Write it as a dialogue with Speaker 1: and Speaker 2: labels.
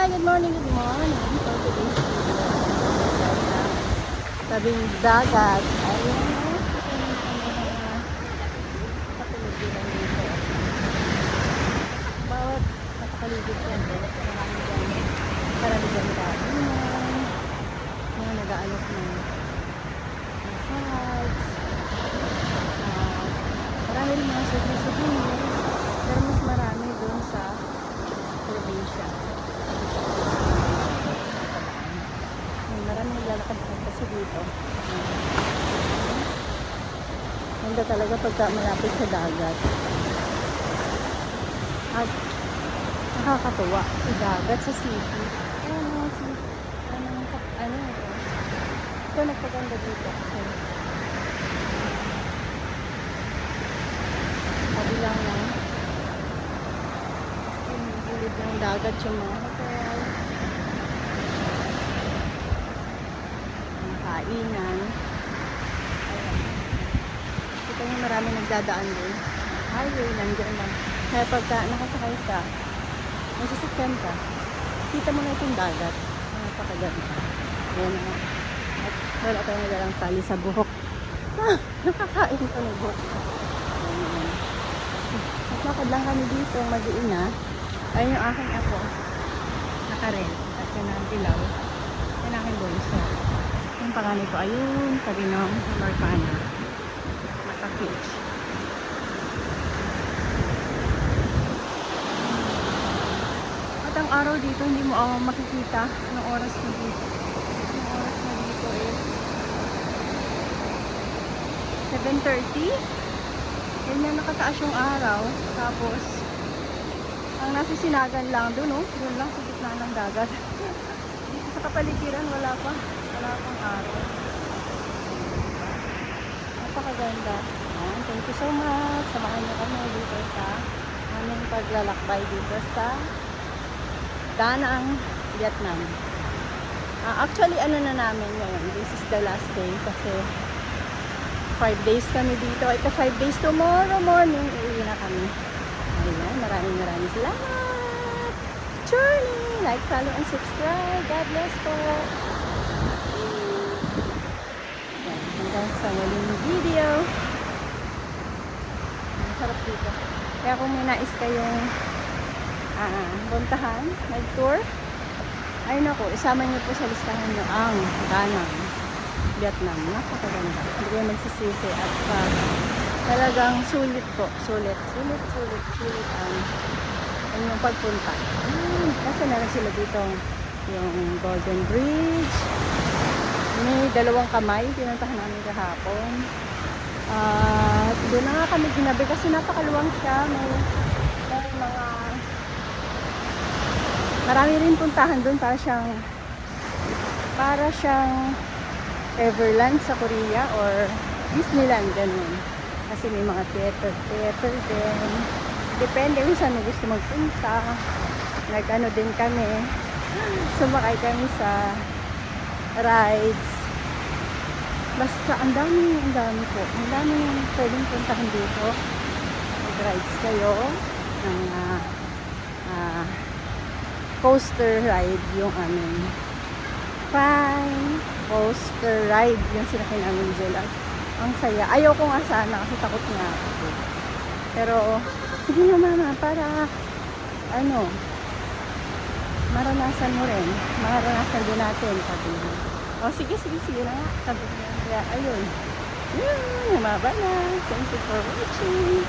Speaker 1: Hi, good morning, good morning. So today's video, tabing dagat. Ayun, kita niyo yung mga kapaligiran dito. Bawat nakapaligid yan, marami dyan. Marami dyan kainan, mga nag-aalok ng sides. Marami rin mga souvenirs, pero mas marami doon sa probinsya. Marami naglalakad kasi dito. Ganda talaga pagka malapit sa dagat. At nakakatuwa sa dagat, sa city. Ano ito? Ito nagpaganda dito. Kabilang lang. Yung gilid ng dagat yung mga hotel. Kainan. Ayan. Kita nyo marami nagdadaan din. Highway, nandiyan lang. Kaya pagka nakasakay ka, may sasakyan ka, kita mo na itong dagat. Napakaganda. Ayan na. At wala tayong nadalang tali sa buhok. Nakakain ko ng buhok. Ayan. At lakad lang kami dito, mag-iina. Ayun yung aking ako. Nakarel. At yun ang dilaw. Yun ang aking bunso. Yung panganay ko, ayun, tabi ng Marcana. Maka-beach. At ang araw dito, hindi mo makikita ng oras na dito. Ang oras na dito is 7:30. Yan na nakataas yung araw. Tapos, ang nasa Sinagan lang doon, doon lang sa gitna ng dagat. Dito sa kapaligiran, wala pang araw. Napakaganda. Thank you so much. Samahan niyo kami dito sa aming paglalakbay dito sa Danang, Vietnam. Actually, ano na namin ngayon? This is the last day kasi 5 days kami dito. Ito 5 days, tomorrow morning uuwi na kami. Ayan, maraming salamat. Journey! Like, follow, and subscribe. God bless po. Hanggang sa muling video. Ang sarap dito. Kaya kung may nais kayong puntahan, mag-tour, ay naku, isama nyo po sa listahan nyo ang Danang, Vietnam. Napakaganda. Hindi kayo magsisisi at talagang sulit po. Sulit ang inyong pagpunta. Kasi meron sila dito yung Golden Bridge. May 2 kamay, pinuntahan namin kahapon. Doon na nga kami ginabi kasi napakaluwang siya. May mga marami rin puntahan doon para siyang Everland sa Korea or Disneyland, ganun. Kasi may mga theater din. Depende kung saan mo gusto magpunta. Nag-ano din kami. Sumakay kami sa rides. Basta ang dami po. Ang dami pwedeng puntahan dito. Mag-rides kayo ng coaster ride yung aming fine coaster ride yung sinakay namin dyan. Ang saya. Ayaw ko nga sana kasi takot nga ako. Pero sige na mama para maranasan mo rin. Maranasan din natin, sabi niya. Sige na nga, sabi niya. Kaya, ayun. Yun, mababa na. Thank you for watching.